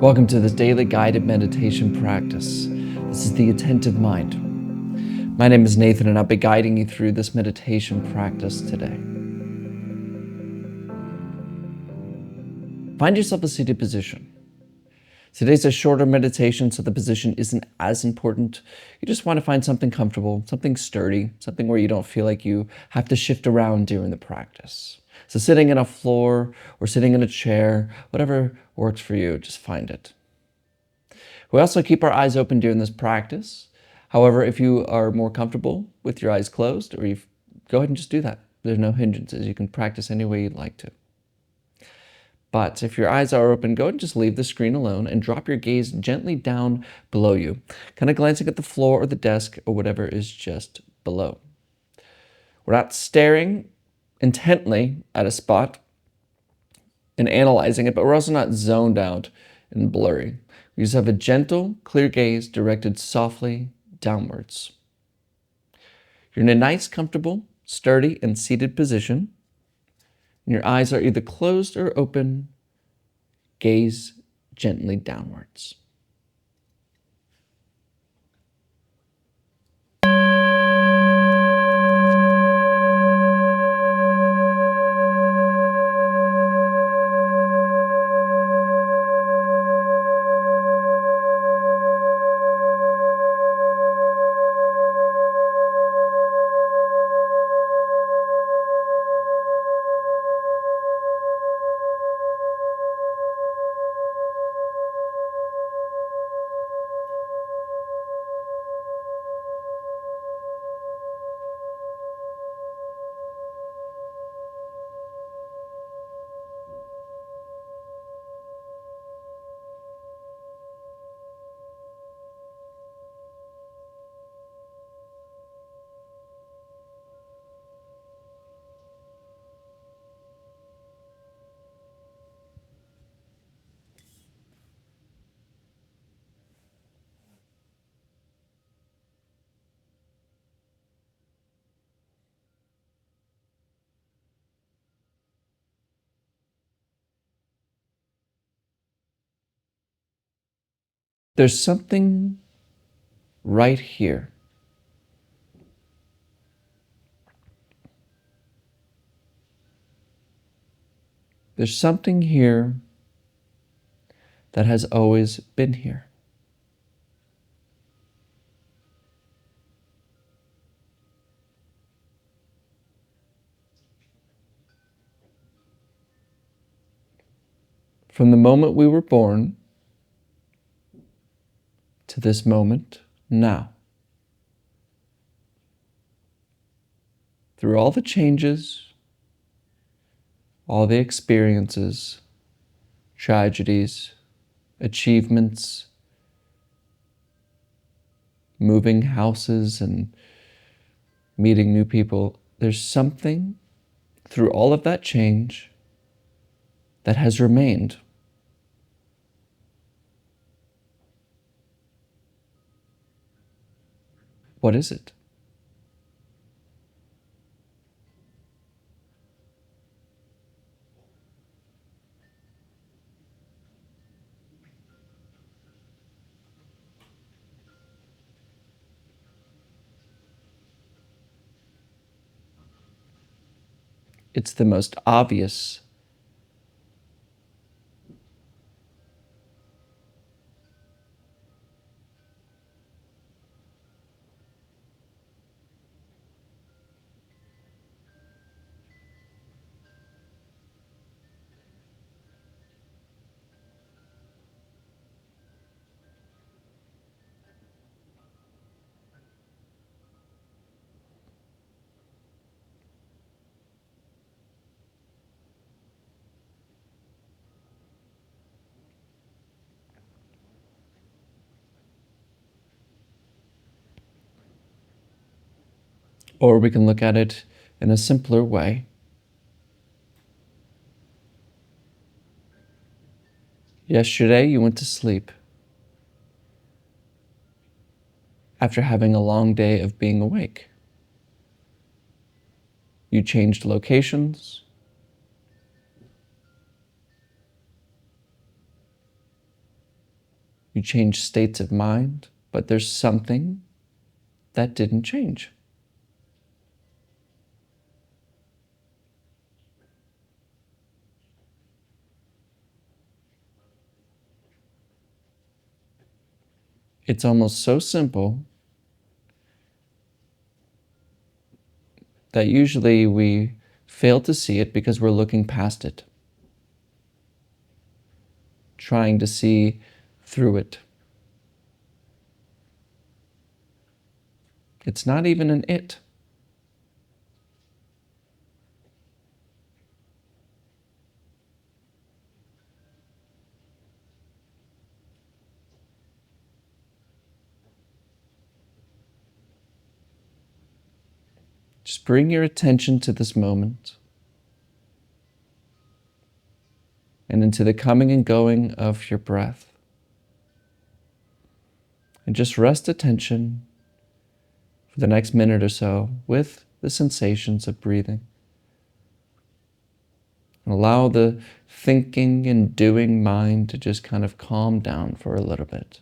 Welcome to this daily guided meditation practice. This is the Attentive Mind. My name is Nathan, and I'll be guiding you through this meditation practice today. Find yourself a seated position. Today's a shorter meditation, so the position isn't as important. You just want to find something comfortable, something sturdy, something where you don't feel like you have to shift around during the practice. So sitting in a floor or sitting in a chair, whatever works for you, just find it. We also keep our eyes open during this practice. However, if you are more comfortable with your eyes closed, go ahead and just do that. There's no hindrances. You can practice any way you'd like to. But if your eyes are open, go ahead and just leave the screen alone and drop your gaze gently down below you, kind of glancing at the floor or the desk or whatever is just below. We're not staring intently at a spot and analyzing it, but we're also not zoned out and blurry. We just have a gentle, clear gaze directed softly downwards. You're in a nice, comfortable, sturdy, and seated position. And your eyes are either closed or open. Gaze gently downwards. There's something right here. There's something here that has always been here. From the moment we were born to this moment now. Through all the changes, all the experiences, tragedies, achievements, moving houses and meeting new people, there's something through all of that change that has remained. What is it? It's the most obvious. Or we can look at it in a simpler way. Yesterday, you went to sleep after having a long day of being awake. You changed locations. You changed states of mind, but there's something that didn't change. It's almost so simple that usually we fail to see it because we're looking past it, trying to see through it. It's not even an it. Just bring your attention to this moment and into the coming and going of your breath. And just rest attention for the next minute or so with the sensations of breathing. And allow the thinking and doing mind to just kind of calm down for a little bit.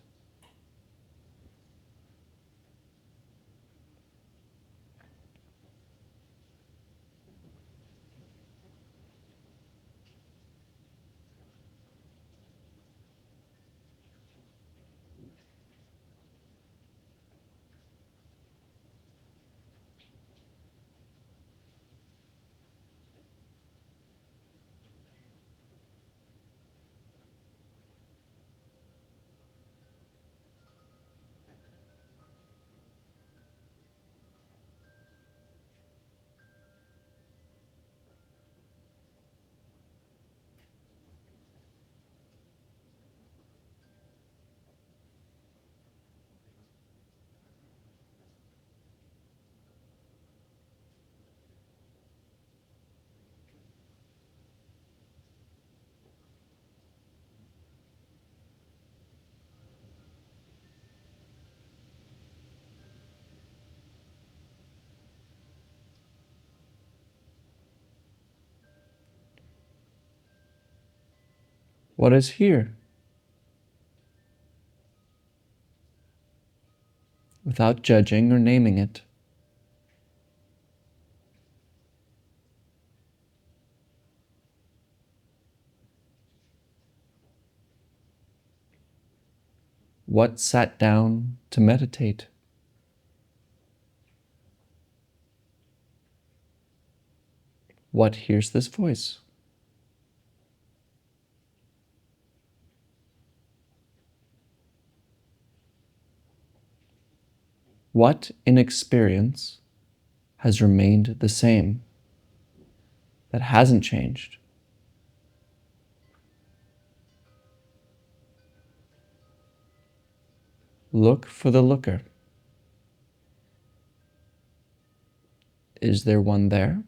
What is here? Without judging or naming it. What sat down to meditate? What hears this voice? What in experience has remained the same, that hasn't changed? Look for the looker. Is there one there?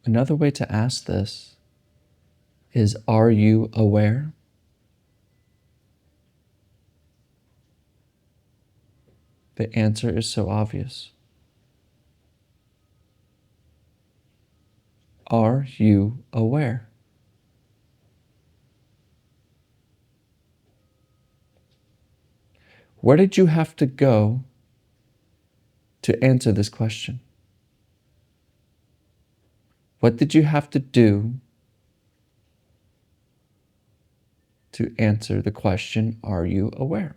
Another way to ask this is, are you aware? The answer is so obvious. Are you aware? Where did you have to go to answer this question. What did you have to do to answer the question, are you aware?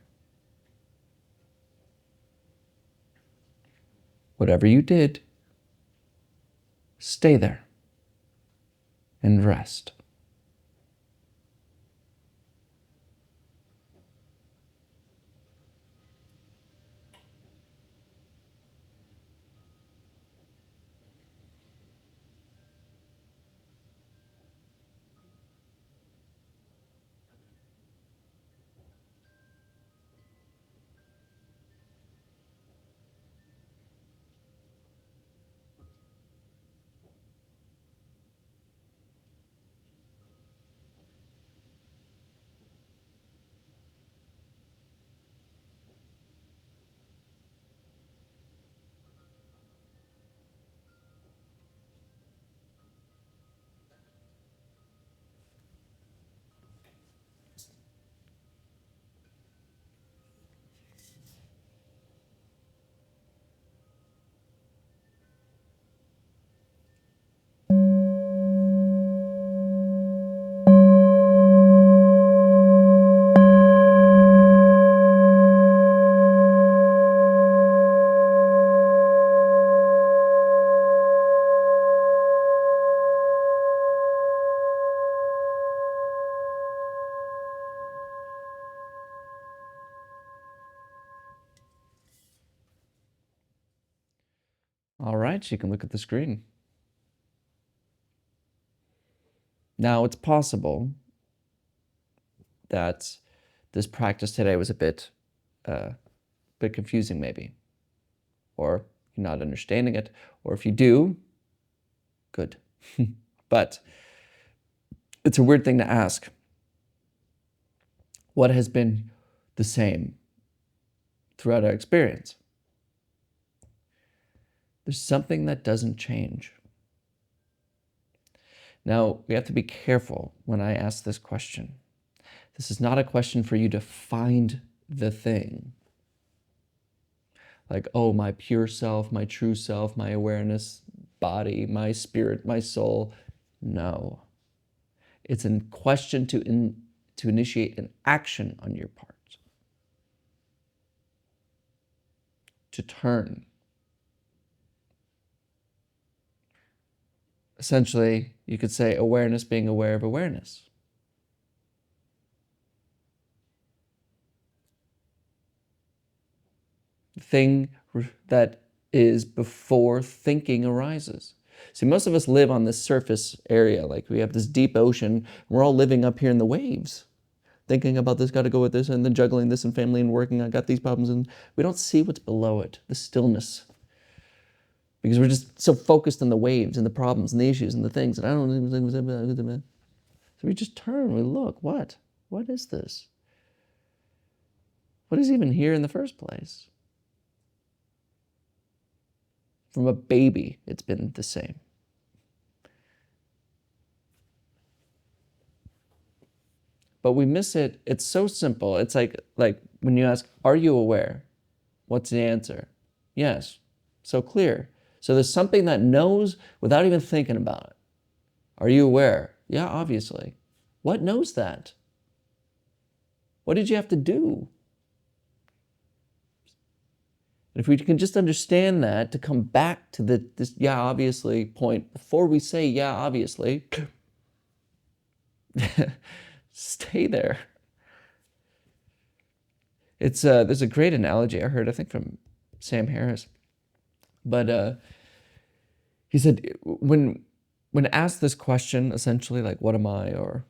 Whatever you did, stay there and rest. All right, you can look at the screen. Now, it's possible that this practice today was a bit confusing maybe, or you're not understanding it, or if you do, good. But it's a weird thing to ask. What has been the same throughout our experience? There's something that doesn't change. Now, we have to be careful when I ask this question. This is not a question for you to find the thing. Like, oh, my pure self, my true self, my awareness, body, my spirit, my soul. No. It's a question to initiate an action on your part. To turn. Essentially, you could say awareness being aware of awareness. The thing that is before thinking arises. See, most of us live on this surface area, like we have this deep ocean, and we're all living up here in the waves, thinking about this, got to go with this, and then juggling this and family and working, I got these problems, and we don't see what's below it, the stillness. Because we're just so focused on the waves and the problems and the issues and the things, and I don't know. So we just turn, we look, what? What is this? What is even here in the first place? From a baby, it's been the same. But we miss it. It's so simple. It's like when you ask, are you aware? What's the answer? Yes. So clear. So there's something that knows without even thinking about it. Are you aware? Yeah, obviously. What knows that? What did you have to do? And if we can just understand that, to come back to this yeah, obviously point, before we say yeah, obviously, stay there. It's there's a great analogy I heard, I think from Sam Harris. But he said when asked this question, essentially like what am I, or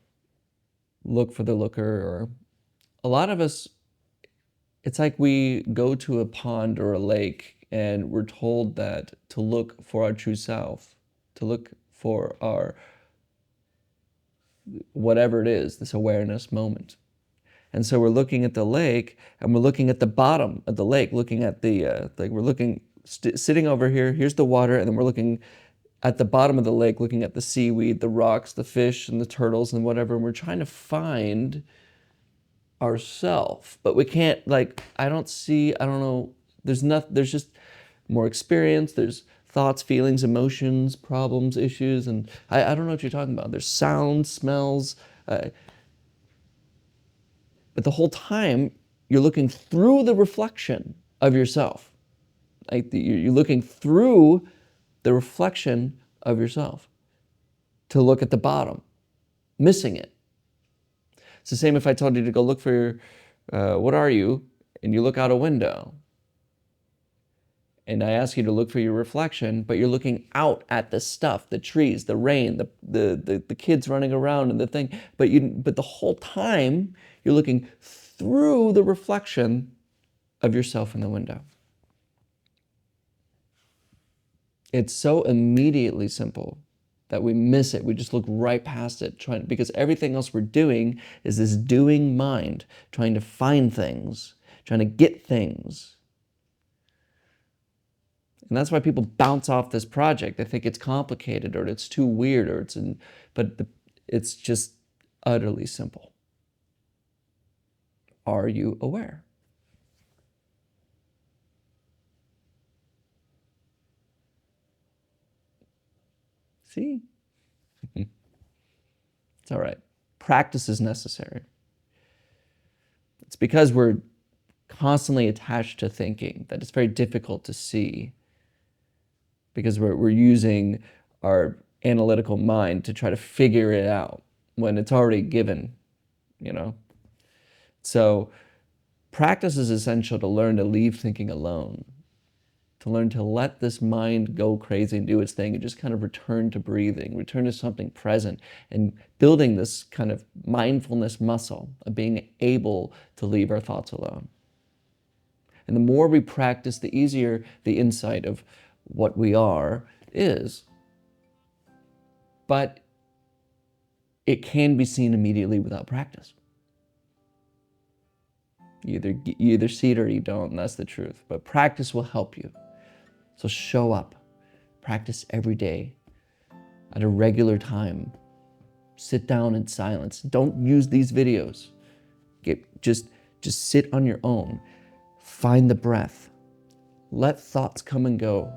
look for the looker, or a lot of us, it's like we go to a pond or a lake and we're told that to look for our true self, to look for our whatever it is, this awareness moment. And so we're looking at the lake and we're looking at the bottom of the lake, looking at the, like we're looking, sitting over here, here's the water, and then we're looking at the bottom of the lake, looking at the seaweed, the rocks, the fish, and the turtles, and whatever, and we're trying to find ourself, but we can't, like, I don't know, there's just, more experience, there's thoughts, feelings, emotions, problems, issues, and I don't know what you're talking about. There's sounds, smells, but the whole time you're looking through the reflection of yourself. Like you're looking through the reflection of yourself to look at the bottom, missing it. It's the same if I told you to go look for what are you, and you look out a window. And I ask you to look for your reflection, but you're looking out at the stuff, the trees, the rain, the kids running around and the thing. But the whole time you're looking through the reflection of yourself in the window. It's so immediately simple that we miss it. We just look right past it, because everything else we're doing is this doing mind, trying to find things, trying to get things. And that's why people bounce off this project. They think it's complicated or it's too weird or it's just utterly simple. Are you aware? See? It's all right. Practice is necessary. It's because we're constantly attached to thinking that it's very difficult to see, because we're using our analytical mind to try to figure it out when it's already given, So practice is essential to learn to leave thinking alone, to learn to let this mind go crazy and do its thing and just kind of return to breathing, return to something present, and building this kind of mindfulness muscle of being able to leave our thoughts alone. And the more we practice, the easier the insight of what we are is. But it can be seen immediately without practice. You either see it or you don't, and that's the truth. But practice will help you. So show up. Practice every day at a regular time. Sit down in silence. Don't use these videos. Just sit on your own. Find the breath. Let thoughts come and go.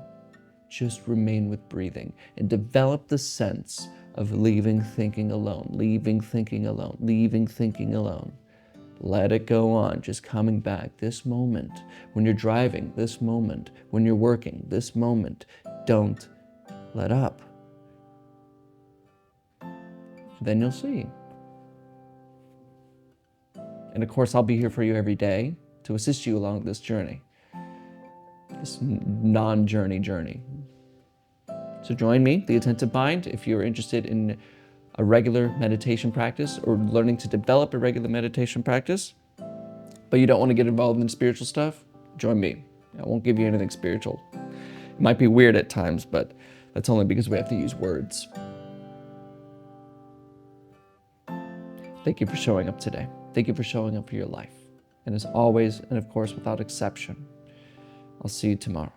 Just remain with breathing and develop the sense of leaving thinking alone, leaving thinking alone, leaving thinking alone. Let it go on, just coming back. This moment, when you're driving, this moment, when you're working, this moment. Don't let up. Then you'll see. And of course, I'll be here for you every day to assist you along this journey, this journey. So join me, the Attentive Mind, if you're interested in a regular meditation practice or learning to develop a regular meditation practice, but you don't want to get involved in spiritual stuff, join me. I won't give you anything spiritual. It might be weird at times, but that's only because we have to use words. Thank you for showing up today. Thank you for showing up for your life. And as always, and of course, without exception, I'll see you tomorrow.